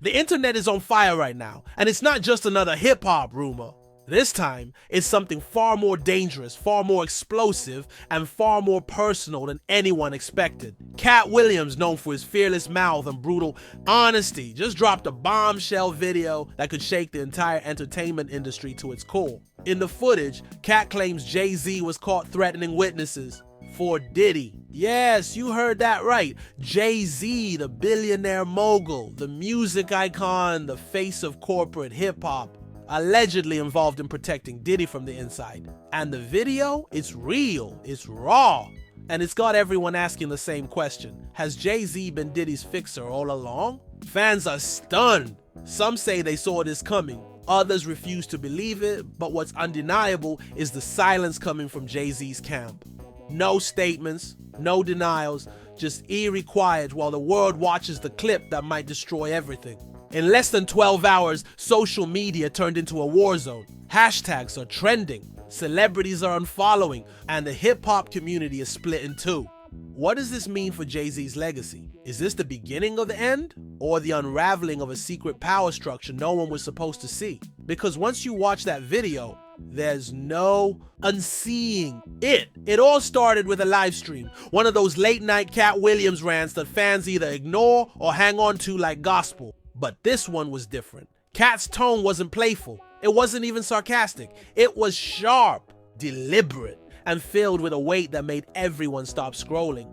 The internet is on fire right now, and it's not just another hip-hop rumor. This time, it's something far more dangerous, far more explosive, and far more personal than anyone expected. Katt Williams, known for his fearless mouth and brutal honesty, just dropped a bombshell video that could shake the entire entertainment industry to its core. In the footage, Katt claims Jay-Z was caught threatening witnesses for Diddy. Yes, you heard that right. Jay-Z, the billionaire mogul, the music icon, the face of corporate hip-hop, allegedly involved in protecting Diddy from the inside. And the video, it's real, it's raw, and it's got everyone asking the same question. Has Jay-Z been Diddy's fixer all along? Fans are stunned. Some say they saw this coming. Others refuse to believe it, but what's undeniable is the silence coming from Jay-Z's camp. No statements, no denials, just eerie quiet while the world watches the clip that might destroy everything. In less than 12 hours, social media turned into a war zone. Hashtags are trending, celebrities are unfollowing, and the hip-hop community is split in two. What does this mean for Jay-Z's legacy? Is this the beginning of the end, or the unraveling of a secret power structure no one was supposed to see? Because once you watch that video, there's no unseeing it. It all started with a live stream, one of those late-night Katt Williams rants that fans either ignore or hang on to like gospel. But this one was different. Katt's tone wasn't playful. It wasn't even sarcastic. It was sharp, deliberate, and filled with a weight that made everyone stop scrolling.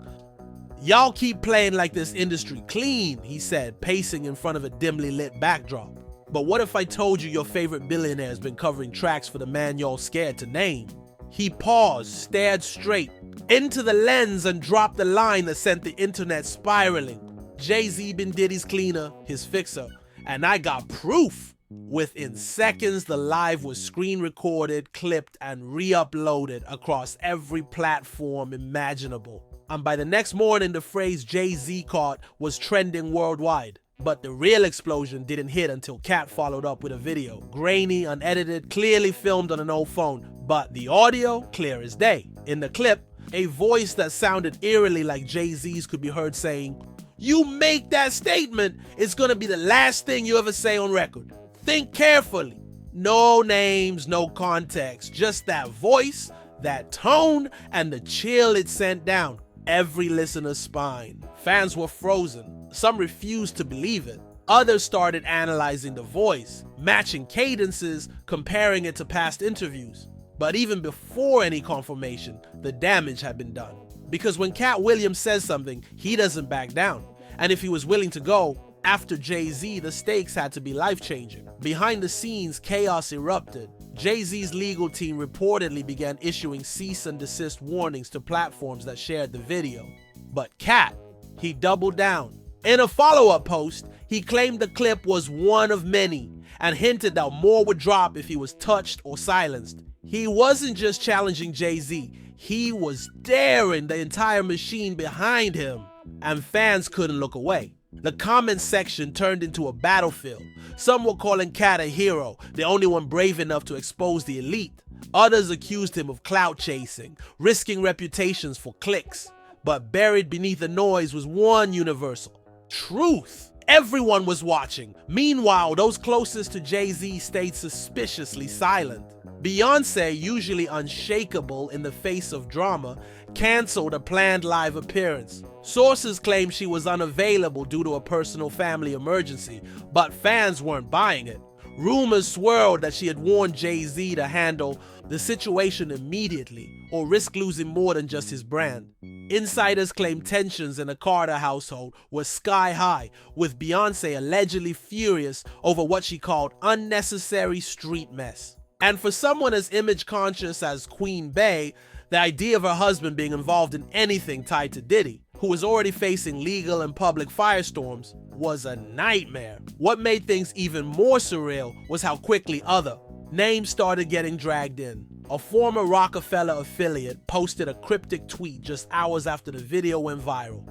"Y'all keep playing like this industry clean," he said, pacing in front of a dimly lit backdrop. "But what if I told you your favorite billionaire has been covering tracks for the man y'all scared to name?" He paused, stared straight into the lens, and dropped the line that sent the internet spiraling. Jay-Z been Diddy's cleaner, his fixer, and I got proof. Within seconds, the live was screen recorded, clipped, and re-uploaded across every platform imaginable. And by the next morning, the phrase Jay-Z caught was trending worldwide. But the real explosion didn't hit until Katt followed up with a video. Grainy, unedited, clearly filmed on an old phone, but the audio, clear as day. In the clip, a voice that sounded eerily like Jay-Z's could be heard saying, "You make that statement, it's gonna be the last thing you ever say on record. Think carefully." No names, no context, just that voice, that tone, and the chill it sent down every listener's spine. Fans were frozen. Some refused to believe it. Others started analyzing the voice, matching cadences, comparing it to past interviews. But even before any confirmation, the damage had been done. Because when Katt Williams says something, he doesn't back down. And if he was willing to go after Jay-Z, the stakes had to be life-changing. Behind the scenes, chaos erupted. Jay-Z's legal team reportedly began issuing cease and desist warnings to platforms that shared the video. But Katt, he doubled down. In a follow-up post, he claimed the clip was one of many and hinted that more would drop if he was touched or silenced. He wasn't just challenging Jay-Z, he was daring the entire machine behind him, and fans couldn't look away. The comment section turned into a battlefield. Some were calling Katt a hero, the only one brave enough to expose the elite. Others accused him of clout chasing, risking reputations for clicks. But buried beneath the noise was one universal truth. Everyone was watching. Meanwhile, those closest to Jay-Z stayed suspiciously silent. Beyoncé, usually unshakable in the face of drama, canceled a planned live appearance. Sources claimed she was unavailable due to a personal family emergency, but fans weren't buying it. Rumors swirled that she had warned Jay-Z to handle the situation immediately or risk losing more than just his brand. Insiders claimed tensions in the Carter household were sky high, with Beyoncé allegedly furious over what she called unnecessary street mess. And for someone as image conscious as Queen Bey, the idea of her husband being involved in anything tied to Diddy, who was already facing legal and public firestorms, was a nightmare. What made things even more surreal was how quickly other names started getting dragged in. A former Rockefeller affiliate posted a cryptic tweet just hours after the video went viral.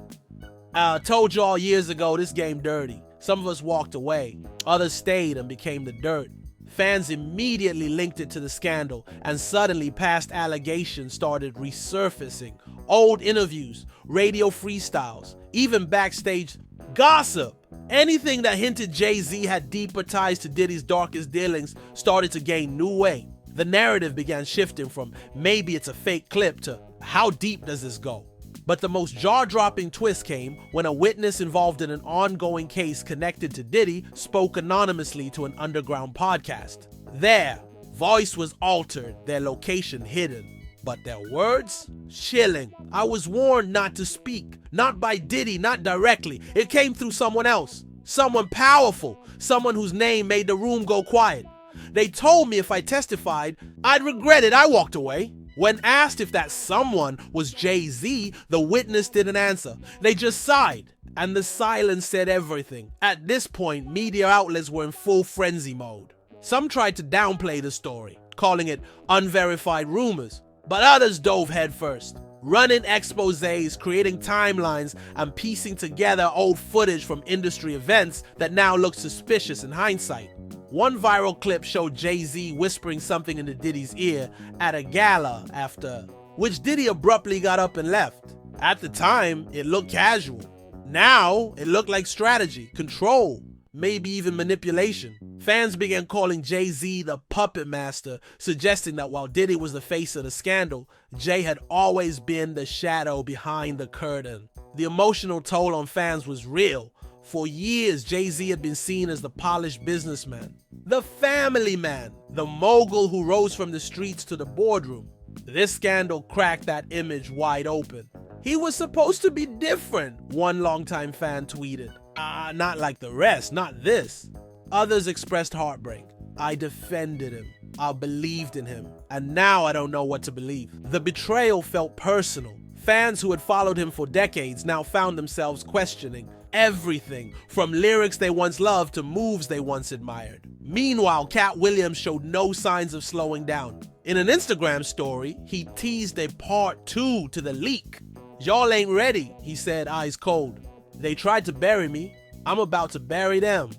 "I told y'all years ago this game dirty. Some of us walked away, others stayed and became the dirt." Fans immediately linked it to the scandal, and suddenly past allegations started resurfacing. Old interviews, radio freestyles, even backstage Gossip. Anything that hinted Jay-Z had deeper ties to Diddy's darkest dealings started to gain new weight. The narrative began shifting from maybe it's a fake clip to how deep does this go? But the most jaw-dropping twist came when a witness involved in an ongoing case connected to Diddy spoke anonymously to an underground podcast. Their voice was altered, their location hidden. But their words? Chilling. I was warned not to speak. Not by Diddy, not directly. It came through someone else. Someone powerful. Someone whose name made the room go quiet. They told me if I testified, I'd regret it. I walked away. When asked if that someone was Jay-Z, the witness didn't answer. They just sighed. And the silence said everything. At this point, media outlets were in full frenzy mode. Some tried to downplay the story, calling it unverified rumors. But others dove headfirst, running exposés, creating timelines, and piecing together old footage from industry events that now look suspicious in hindsight. One viral clip showed Jay-Z whispering something into Diddy's ear at a gala after which Diddy abruptly got up and left. At the time, it looked casual. Now, it looked like strategy, control, maybe even manipulation. Fans began calling Jay-Z the puppet master, suggesting that while Diddy was the face of the scandal, Jay had always been the shadow behind the curtain. The emotional toll on fans was real. For years, Jay-Z had been seen as the polished businessman, the family man, the mogul who rose from the streets to the boardroom. This scandal cracked that image wide open. He was supposed to be different, one longtime fan tweeted. Not like the rest, not this. Others expressed heartbreak. I defended him. I believed in him. And now I don't know what to believe. The betrayal felt personal. Fans who had followed him for decades now found themselves questioning everything, from lyrics they once loved to moves they once admired. Meanwhile, Katt Williams showed no signs of slowing down. In an Instagram story, he teased a part 2 to the leak. Y'all ain't ready, he said, eyes cold. They tried to bury me. I'm about to bury them.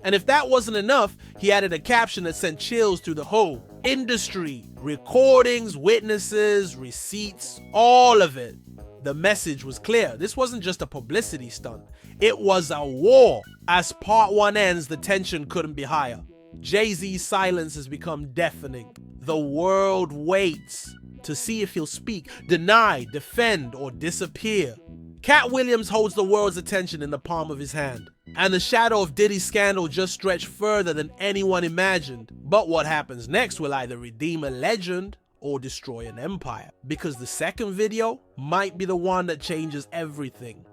And if that wasn't enough, he added a caption that sent chills through the whole industry. Recordings, witnesses, receipts, all of it. The message was clear. This wasn't just a publicity stunt. It was a war. As part 1 ends, the tension couldn't be higher. Jay-Z's silence has become deafening. The world waits to see if he'll speak, deny, defend, or disappear. Katt Williams holds the world's attention in the palm of his hand. And the shadow of Diddy's scandal just stretched further than anyone imagined. But what happens next will either redeem a legend or destroy an empire. Because the second video might be the one that changes everything.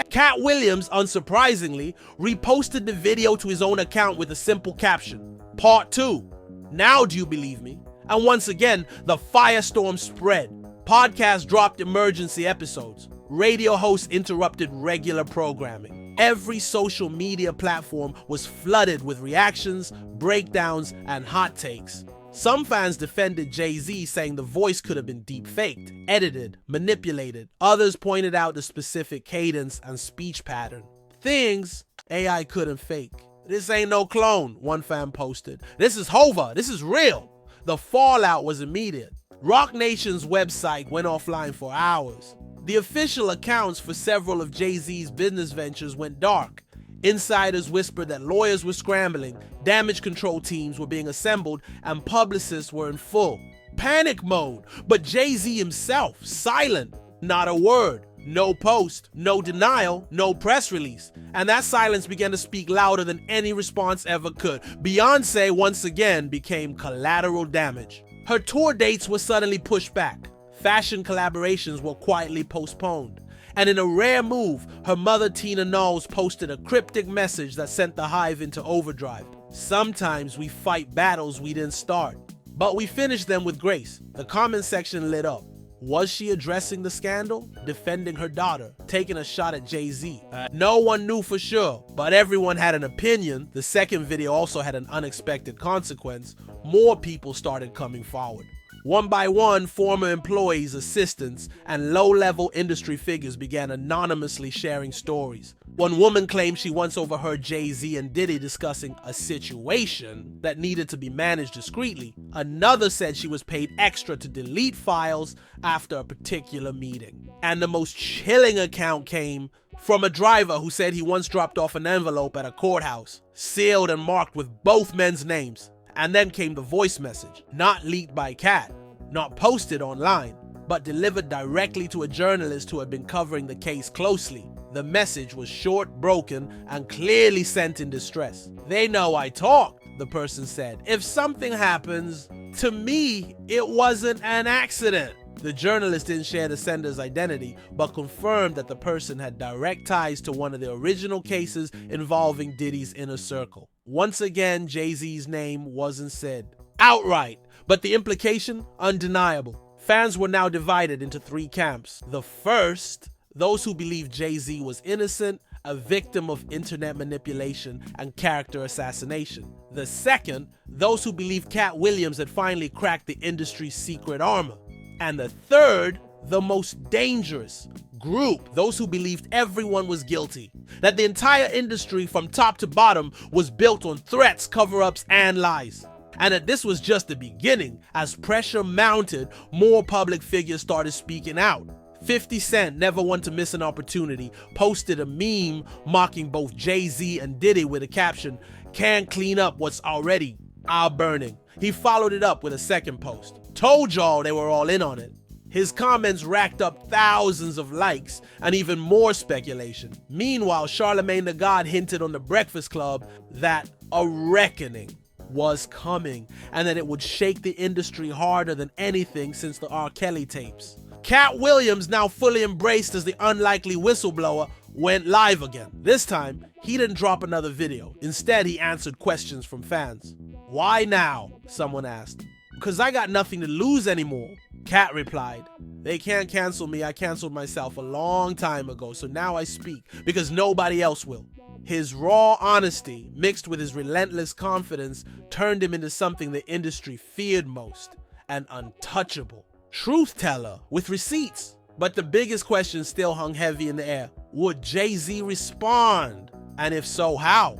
Katt Williams, unsurprisingly, reposted the video to his own account with a simple caption, Part 2. Now do you believe me? And once again, the firestorm spread. Podcasts dropped emergency episodes. Radio hosts interrupted regular programming. Every social media platform was flooded with reactions, breakdowns, and hot takes. Some fans defended Jay-Z, saying the voice could have been deep-faked, edited, manipulated. Others pointed out the specific cadence and speech pattern. Things AI couldn't fake. This ain't no clone, one fan posted. This is Hova. This is real. The fallout was immediate. Roc Nation's website went offline for hours. The official accounts for several of Jay-Z's business ventures went dark. Insiders whispered that lawyers were scrambling, damage control teams were being assembled, and publicists were in full panic mode. But Jay-Z himself, silent, not a word, no post, no denial, no press release. And that silence began to speak louder than any response ever could. Beyoncé once again became collateral damage. Her tour dates were suddenly pushed back. Fashion collaborations were quietly postponed. And in a rare move, her mother Tina Knowles posted a cryptic message that sent the Hive into overdrive. Sometimes we fight battles we didn't start, but we finish them with grace. The comment section lit up. Was she addressing the scandal? Defending her daughter? Taking a shot at Jay-Z? No one knew for sure, but everyone had an opinion. The second video also had an unexpected consequence. More people started coming forward. One by one, former employees, assistants, and low-level industry figures began anonymously sharing stories. One woman claimed she once overheard Jay-Z and Diddy discussing a situation that needed to be managed discreetly. Another said she was paid extra to delete files after a particular meeting. And the most chilling account came from a driver who said he once dropped off an envelope at a courthouse, sealed and marked with both men's names. And then came the voice message, not leaked by Katt, not posted online, but delivered directly to a journalist who had been covering the case closely. The message was short, broken, and clearly sent in distress. "They know I talked," the person said. "If something happens, to me, it wasn't an accident." The journalist didn't share the sender's identity, but confirmed that the person had direct ties to one of the original cases involving Diddy's inner circle. Once again, Jay-Z's name wasn't said outright, but the implication undeniable. Fans were now divided into three camps. The first, those who believed Jay-Z was innocent, a victim of internet manipulation and character assassination. The second, those who believed Katt Williams had finally cracked the industry's secret armor. And the third, the most dangerous group, those who believed everyone was guilty, that the entire industry from top to bottom was built on threats, cover-ups, and lies. And that this was just the beginning. As pressure mounted, more public figures started speaking out. 50 Cent, never one to miss an opportunity, posted a meme mocking both Jay-Z and Diddy with a caption, "Can't clean up what's already burning." He followed it up with a second post. "Told y'all they were all in on it." His comments racked up thousands of likes and even more speculation. Meanwhile, Charlemagne the God hinted on The Breakfast Club that a reckoning was coming and that it would shake the industry harder than anything since the R. Kelly tapes. Katt Williams, now fully embraced as the unlikely whistleblower, went live again. This time, he didn't drop another video. Instead, he answered questions from fans. "Why now?" someone asked. "'Cause I got nothing to lose anymore," Katt replied. "They can't cancel me. I canceled myself a long time ago, so now I speak because nobody else will." His raw honesty, mixed with his relentless confidence, turned him into something the industry feared most, an untouchable truth teller with receipts. But the biggest question still hung heavy in the air. Would Jay-Z respond? And if so, how?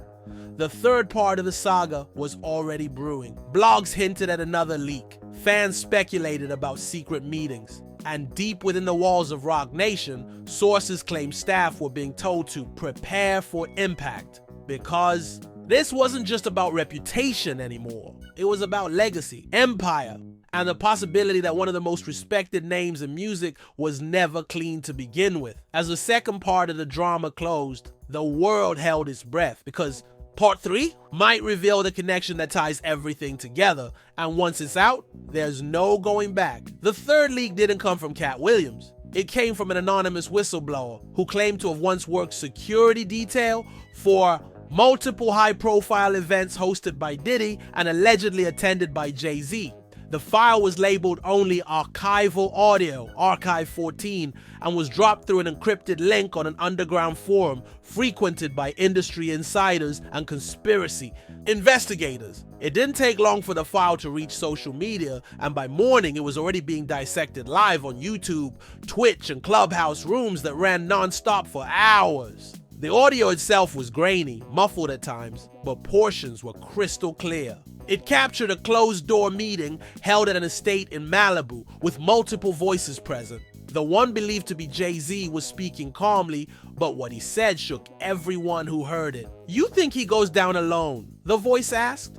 The third part of the saga was already brewing. Blogs hinted at another leak. Fans speculated about secret meetings. And deep within the walls of Roc Nation, sources claimed staff were being told to prepare for impact. Because this wasn't just about reputation anymore. It was about legacy, empire, and the possibility that one of the most respected names in music was never clean to begin with. As the second part of the drama closed, the world held its breath because Part 3 might reveal the connection that ties everything together, and once it's out, there's no going back. The third leak didn't come from Katt Williams. It came from an anonymous whistleblower who claimed to have once worked security detail for multiple high-profile events hosted by Diddy and allegedly attended by Jay-Z. The file was labeled only archival audio, Archive 14, and was dropped through an encrypted link on an underground forum frequented by industry insiders and conspiracy investigators. It didn't take long for the file to reach social media, and by morning it was already being dissected live on YouTube, Twitch, and Clubhouse rooms that ran non-stop for hours. The audio itself was grainy, muffled at times, but portions were crystal clear. It captured a closed-door meeting held at an estate in Malibu with multiple voices present. The one believed to be Jay-Z was speaking calmly, but what he said shook everyone who heard it. "You think he goes down alone?" the voice asked.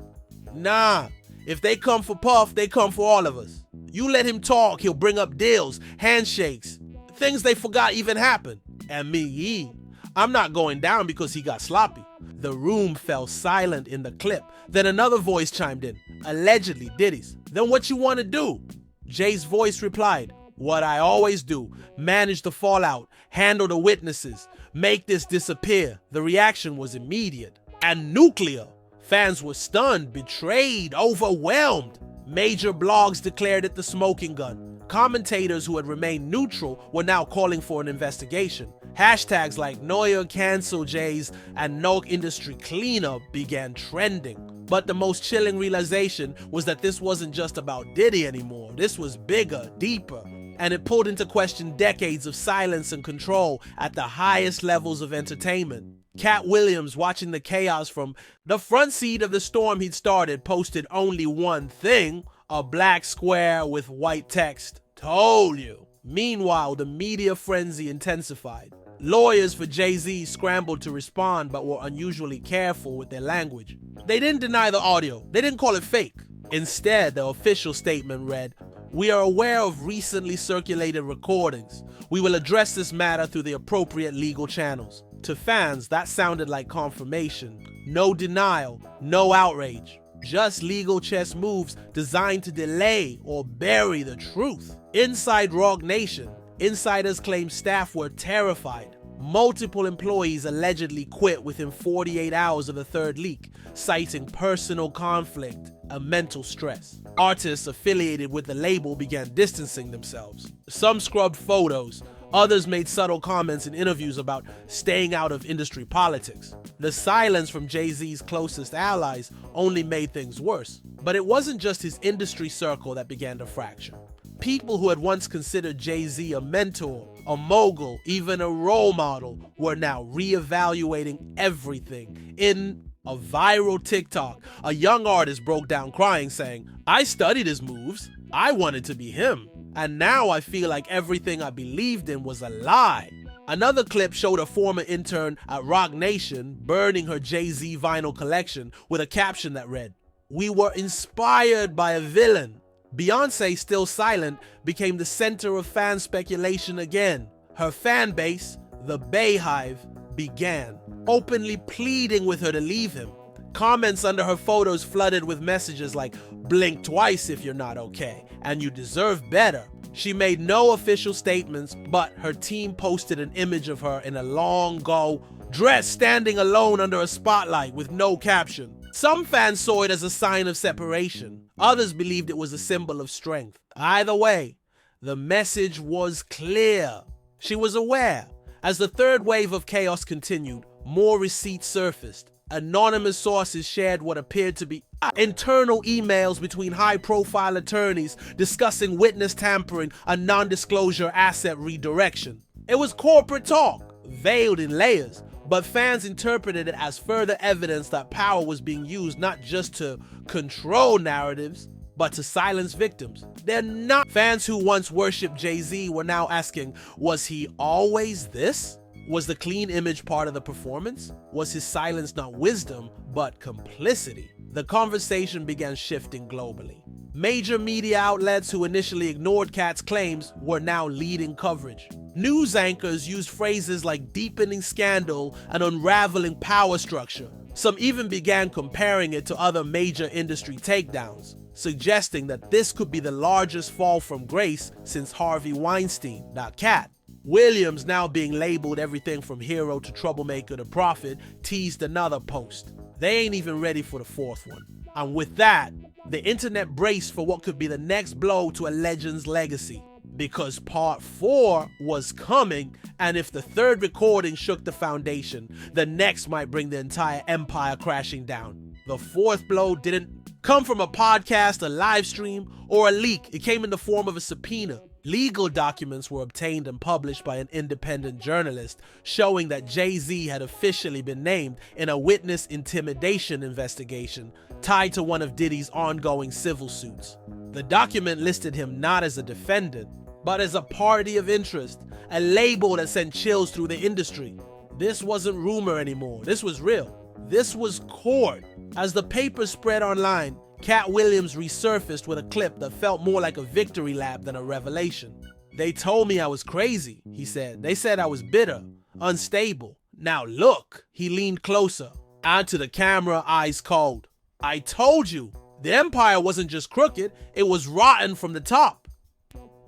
"Nah, if they come for Puff, they come for all of us. You let him talk, he'll bring up deals, handshakes, things they forgot even happened. And me, I'm not going down because he got sloppy." The room fell silent in the clip. Then another voice chimed in, allegedly Diddy's. "Then what you want to do?" Jay's voice replied, "What I always do, manage the fallout, handle the witnesses, make this disappear." The reaction was immediate and nuclear. Fans were stunned, betrayed, overwhelmed. Major blogs declared it the smoking gun. Commentators who had remained neutral were now calling for an investigation. Hashtags like Neuer cancel Jays and No Industry Cleanup began trending. But the most chilling realization was that this wasn't just about Diddy anymore. This was bigger, deeper, and it pulled into question decades of silence and control at the highest levels of entertainment. Katt Williams, watching the chaos from the front seat of the storm he'd started, posted only one thing, a black square with white text. "Told you." Meanwhile, the media frenzy intensified. Lawyers for Jay-Z scrambled to respond but were unusually careful with their language. They didn't deny the audio. They didn't call it fake. Instead, the official statement read, "We are aware of recently circulated recordings. We will address this matter through the appropriate legal channels." To fans, that sounded like confirmation. No denial, no outrage. Just legal chess moves designed to delay or bury the truth. Inside Roc Nation, insiders claim staff were terrified. Multiple employees allegedly quit within 48 hours of the third leak, citing personal conflict and mental stress. Artists affiliated with the label began distancing themselves. Some scrubbed photos, others made subtle comments in interviews about staying out of industry politics. The silence from Jay-Z's closest allies only made things worse. But it wasn't just his industry circle that began to fracture. People who had once considered Jay-Z a mentor, a mogul, even a role model, were now reevaluating everything. In a viral TikTok, a young artist broke down crying, saying, "I studied his moves. I wanted to be him. And now I feel like everything I believed in was a lie." Another clip showed a former intern at Roc Nation burning her Jay-Z vinyl collection with a caption that read, "We were inspired by a villain." Beyoncé, still silent, became the center of fan speculation again. Her fan base, the Bayhive, began, openly pleading with her to leave him. Comments under her photos flooded with messages like, "Blink twice if you're not okay, and you deserve better." She made no official statements, but her team posted an image of her in a long gown dress standing alone under a spotlight with no caption. Some fans saw it as a sign of separation. Others believed it was a symbol of strength. Either way, the message was clear. She was aware. As the third wave of chaos continued, more receipts surfaced. Anonymous sources shared what appeared to be internal emails between high-profile attorneys discussing witness tampering and non-disclosure asset redirection. It was corporate talk, veiled in layers, but fans interpreted it as further evidence that power was being used not just to control narratives, but to silence victims. They're not. Fans who once worshipped Jay-Z were now asking, was he always this? Was the clean image part of the performance? Was his silence not wisdom, but complicity? The conversation began shifting globally. Major media outlets who initially ignored Katt's claims were now leading coverage. News anchors used phrases like deepening scandal and unraveling power structure. Some even began comparing it to other major industry takedowns, suggesting that this could be the largest fall from grace since Harvey Weinstein, not Katt. Williams, now being labeled everything from hero to troublemaker to prophet, teased another post. They ain't even ready for the fourth one. And with that, the internet braced for what could be the next blow to a legend's legacy. Because part 4 was coming, and if the third recording shook the foundation, the next might bring the entire empire crashing down. The fourth blow didn't come from a podcast, a live stream, or a leak. It came in the form of a subpoena. Legal documents were obtained and published by an independent journalist showing that Jay-Z had officially been named in a witness intimidation investigation tied to one of Diddy's ongoing civil suits. The document listed him not as a defendant, but as a party of interest, a label that sent chills through the industry. This wasn't rumor anymore. This was real. This was court. As the paper spread online, Katt Williams resurfaced with a clip that felt more like a victory lap than a revelation. "They told me I was crazy," he said. "They said I was bitter, unstable. Now look," he leaned closer, and to the camera, eyes cold. "I told you, the empire wasn't just crooked, it was rotten from the top."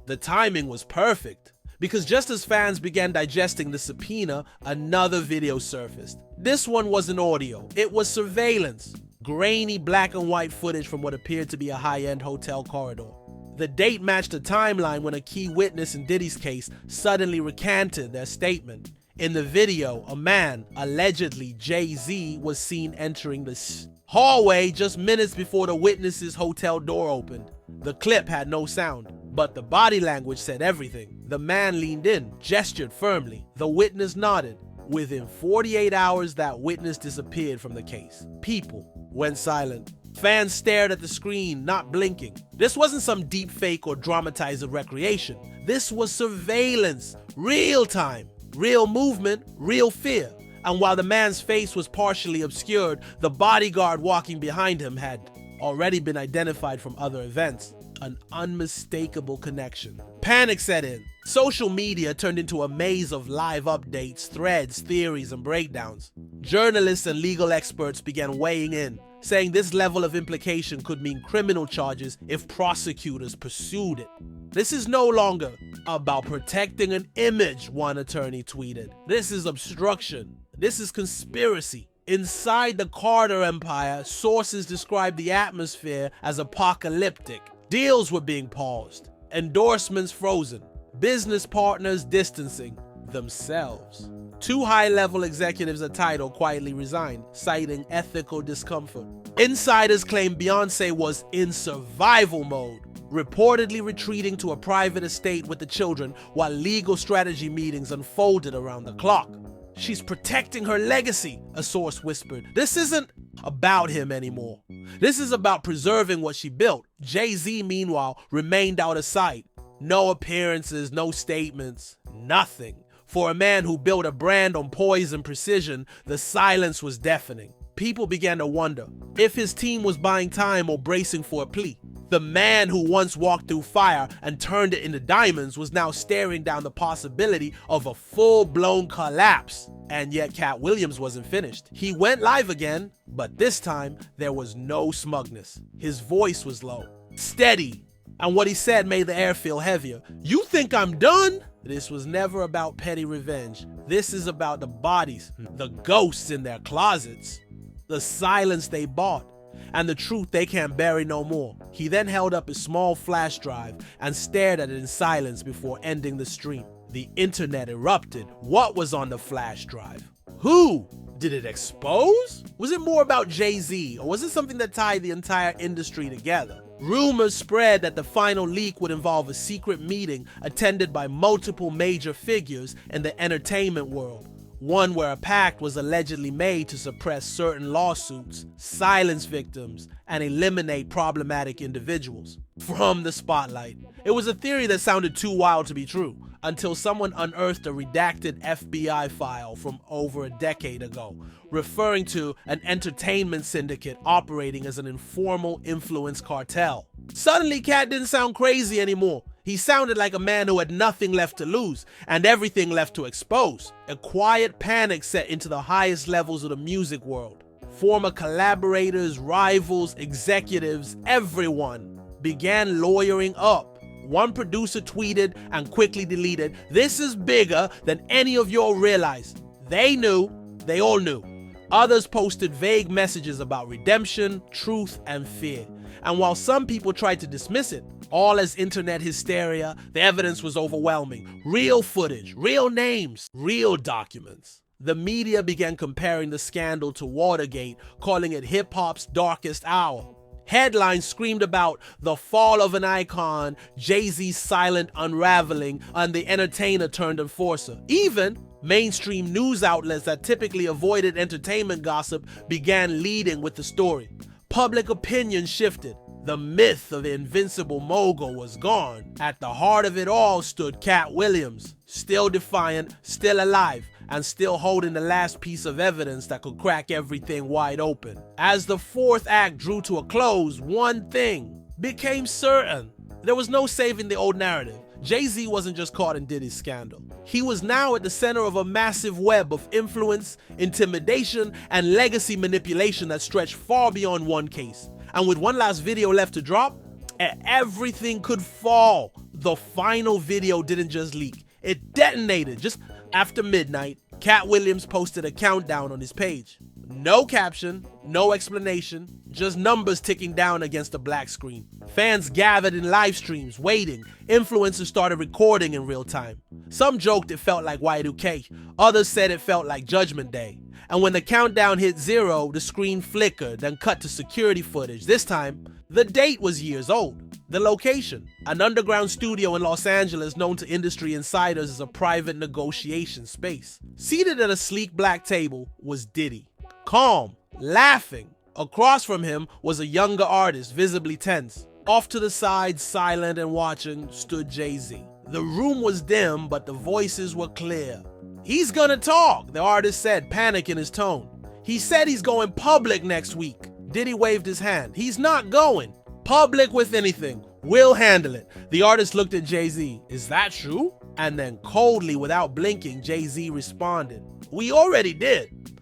The timing was perfect, because just as fans began digesting the subpoena, another video surfaced. This one wasn't audio, it was surveillance. Grainy black and white footage from what appeared to be a high-end hotel corridor. The date matched a timeline when a key witness in Diddy's case suddenly recanted their statement. In the video, a man, allegedly Jay-Z, was seen entering the hallway just minutes before the witness's hotel door opened. The clip had no sound, but the body language said everything. The man leaned in, gestured firmly. The witness nodded. Within 48 hours, that witness disappeared from the case. People went silent. Fans stared at the screen, not blinking. This wasn't some deep fake or dramatized recreation. This was surveillance, real time, real movement, real fear. And while the man's face was partially obscured, the bodyguard walking behind him had already been identified from other events. An unmistakable connection. Panic set in. Social media turned into a maze of live updates, threads, theories, and breakdowns. Journalists and legal experts began weighing in, saying this level of implication could mean criminal charges if prosecutors pursued it. This is no longer about protecting an image, one attorney tweeted. This is obstruction. This is conspiracy. Inside the Carter empire, sources described the atmosphere as apocalyptic. Deals were being paused, endorsements frozen, business partners distancing themselves. 2 high-level executives at Tidal quietly resigned, citing ethical discomfort. Insiders claim Beyoncé was in survival mode, reportedly retreating to a private estate with the children while legal strategy meetings unfolded around the clock. She's protecting her legacy, a source whispered. This isn't about him anymore. This is about preserving what she built. Jay-Z, meanwhile, remained out of sight. No appearances, no statements, nothing. For a man who built a brand on poise and precision, the silence was deafening. People began to wonder if his team was buying time or bracing for a plea. The man who once walked through fire and turned it into diamonds was now staring down the possibility of a full-blown collapse. And yet Katt Williams wasn't finished. He went live again, but this time there was no smugness. His voice was low, steady, and what he said made the air feel heavier. "You think I'm done?" This was never about petty revenge. This is about the bodies, the ghosts in their closets, the silence they bought, and the truth they can't bury no more. He then held up his small flash drive and stared at it in silence before ending the stream. The internet erupted. What was on the flash drive? Who? Did it expose? Was it more about Jay-Z, or was it something that tied the entire industry together? Rumors spread that the final leak would involve a secret meeting attended by multiple major figures in the entertainment world. One where a pact was allegedly made to suppress certain lawsuits, silence victims, and eliminate problematic individuals from the spotlight. It was a theory that sounded too wild to be true, until someone unearthed a redacted FBI file from over a decade ago, referring to an entertainment syndicate operating as an informal influence cartel. Suddenly, Katt didn't sound crazy anymore. He sounded like a man who had nothing left to lose and everything left to expose. A quiet panic set into the highest levels of the music world. Former collaborators, rivals, executives, everyone began lawyering up. One producer tweeted and quickly deleted, "This is bigger than any of y'all realize." They knew, they all knew. Others posted vague messages about redemption, truth, and fear. And while some people tried to dismiss it, all as internet hysteria, the evidence was overwhelming. Real footage, real names, real documents. The media began comparing the scandal to Watergate, calling it hip-hop's darkest hour. Headlines screamed about the fall of an icon, Jay-Z's silent unraveling, and the entertainer turned enforcer. Even mainstream news outlets that typically avoided entertainment gossip began leading with the story. Public opinion shifted. The myth of the invincible mogul was gone. At the heart of it all stood Katt Williams, still defiant, still alive, and still holding the last piece of evidence that could crack everything wide open. As the fourth act drew to a close, one thing became certain. There was no saving the old narrative. Jay-Z wasn't just caught in Diddy's scandal. He was now at the center of a massive web of influence, intimidation, and legacy manipulation that stretched far beyond one case. And with one last video left to drop, everything could fall. The final video didn't just leak. It detonated just after midnight. Katt Williams posted a countdown on his page. No caption, no explanation, just numbers ticking down against a black screen. Fans gathered in live streams, waiting. Influencers started recording in real time. Some joked it felt like Y2K. Others said it felt like Judgment Day. And when the countdown hit 0, the screen flickered, then cut to security footage. This time, the date was years old. The location, an underground studio in Los Angeles known to industry insiders as a private negotiation space. Seated at a sleek black table was Diddy. Calm, laughing, Across from him was a younger artist, visibly tense. Off to the side, silent and watching, stood Jay-Z. The room was dim, but the voices were clear. "He's gonna talk," the artist said, panic in his tone. "He said he's going public next week." Diddy waved his hand. "He's not going public with anything. We'll handle it." The artist looked at Jay-Z. "Is that true?" And then coldly, without blinking, Jay-Z responded, "We already did."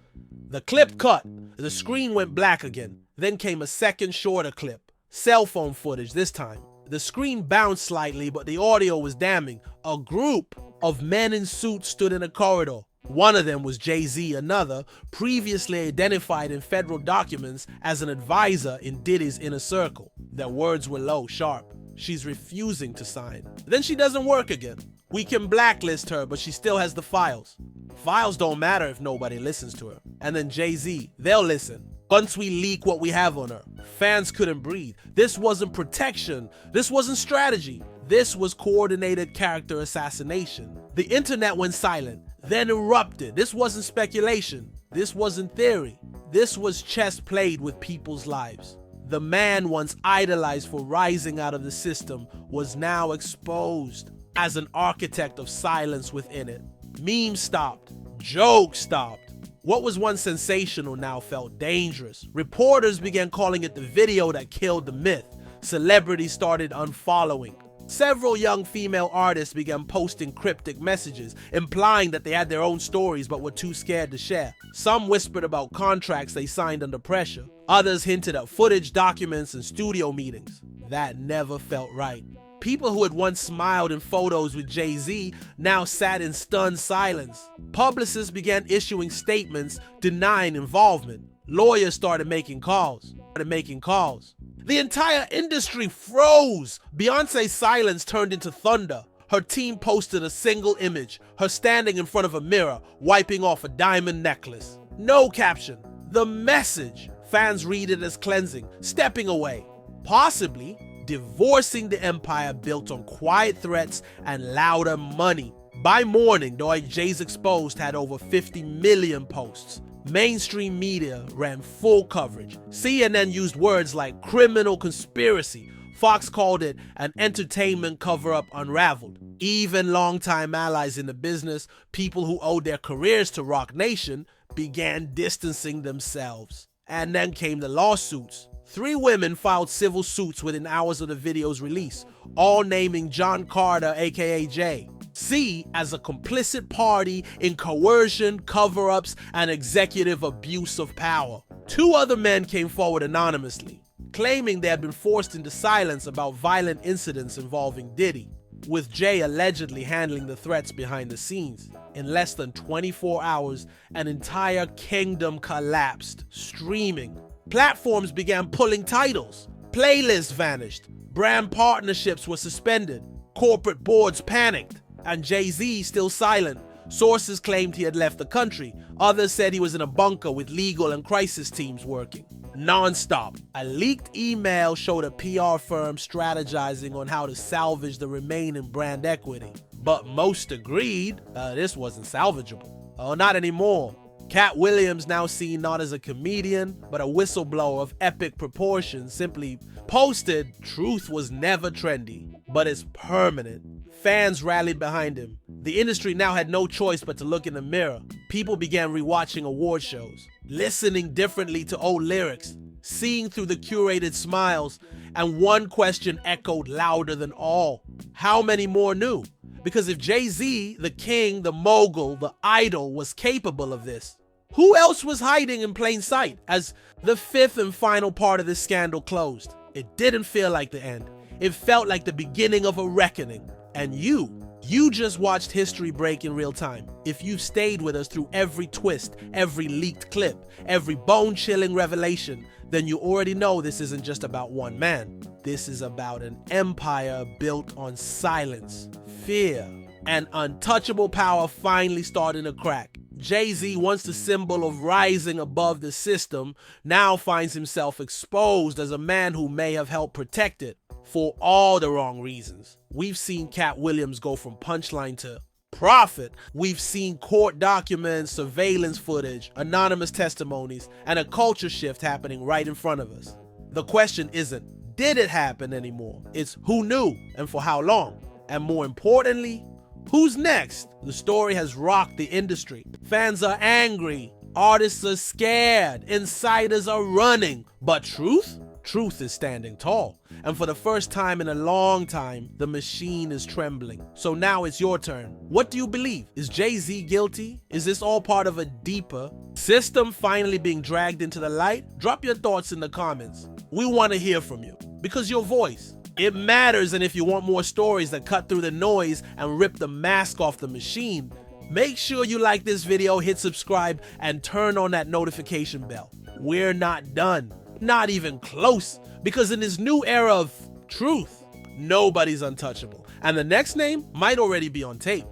The clip cut. The screen went black again. Then came a second shorter clip. Cell phone footage this time. The screen bounced slightly, but the audio was damning. A group of men in suits stood in a corridor. One of them was Jay-Z, another, previously identified in federal documents as an advisor in Diddy's inner circle. Their words were low, sharp. "She's refusing to sign. Then she doesn't work again. We can blacklist her, but she still has the files. Files don't matter if nobody listens to her." And then Jay-Z, "They'll listen. Once we leak what we have on her." Fans couldn't breathe. This wasn't protection. This wasn't strategy. This was coordinated character assassination. The internet went silent, then erupted. This wasn't speculation. This wasn't theory. This was chess played with people's lives. The man once idolized for rising out of the system was now exposed as an architect of silence within it. Memes stopped. Jokes stopped. What was once sensational now felt dangerous. Reporters began calling it the video that killed the myth. Celebrities started unfollowing. Several young female artists began posting cryptic messages, implying that they had their own stories but were too scared to share. Some whispered about contracts they signed under pressure. Others hinted at footage, documents, and studio meetings. That never felt right. People who had once smiled in photos with Jay-Z now sat in stunned silence. Publicists began issuing statements denying involvement. Lawyers started making calls. The entire industry froze. Beyonce's silence turned into thunder. Her team posted a single image, her standing in front of a mirror, wiping off a diamond necklace. No caption. The message. Fans read it as cleansing, stepping away, possibly divorcing the empire built on quiet threats and louder money. By morning, Jay's Exposed had over 50 million posts. Mainstream media ran full coverage. CNN used words like criminal conspiracy. Fox called it an entertainment cover-up unraveled. Even longtime allies in the business, people who owed their careers to Roc Nation, began distancing themselves. And then came the lawsuits. 3 women filed civil suits within hours of the video's release, all naming John Carter, aka Jay, C as a complicit party in coercion, cover-ups, and executive abuse of power. 2 other men came forward anonymously, claiming they had been forced into silence about violent incidents involving Diddy, with Jay allegedly handling the threats behind the scenes. In less than 24 hours, an entire kingdom collapsed, streaming. Platforms began pulling titles. Playlists vanished. Brand partnerships were suspended. Corporate boards panicked. And Jay-Z still silent. Sources claimed he had left the country. Others said he was in a bunker with legal and crisis teams working. Non-stop. A leaked email showed a PR firm strategizing on how to salvage the remaining brand equity. But most agreed this wasn't salvageable. Oh, not anymore. Katt Williams, now seen not as a comedian, but a whistleblower of epic proportions, simply posted, "Truth was never trendy, but it's permanent." Fans rallied behind him. The industry now had no choice but to look in the mirror. People began rewatching award shows, listening differently to old lyrics, seeing through the curated smiles, and one question echoed louder than all. How many more knew? Because if Jay-Z, the king, the mogul, the idol, was capable of this, who else was hiding in plain sight? As the 5th and final part of this scandal closed, it didn't feel like the end. It felt like the beginning of a reckoning. And you just watched history break in real time. If you've stayed with us through every twist, every leaked clip, every bone-chilling revelation, then you already know this isn't just about one man. This is about an empire built on silence, fear, and untouchable power finally starting to crack. Jay-Z, once the symbol of rising above the system, now finds himself exposed as a man who may have helped protect it for all the wrong reasons. We've seen Katt Williams go from punchline to Profit. We've seen court documents, surveillance footage, anonymous testimonies, and a culture shift happening right in front of us. The question isn't, did it happen anymore? It's who knew and for how long? And more importantly, who's next? The story has rocked the industry. Fans are angry, artists are scared, insiders are running. But truth? Truth is standing tall. And for the first time in a long time, the machine is trembling. So now it's your turn. What do you believe? Is Jay-Z guilty? Is this all part of a deeper system finally being dragged into the light? Drop your thoughts in the comments. We want to hear from you because your voice, it matters. And if you want more stories that cut through the noise and rip the mask off the machine, make sure you like this video, hit subscribe, and turn on that notification bell. We're not done. Not even close, because in this new era of truth, nobody's untouchable. And the next name might already be on tape.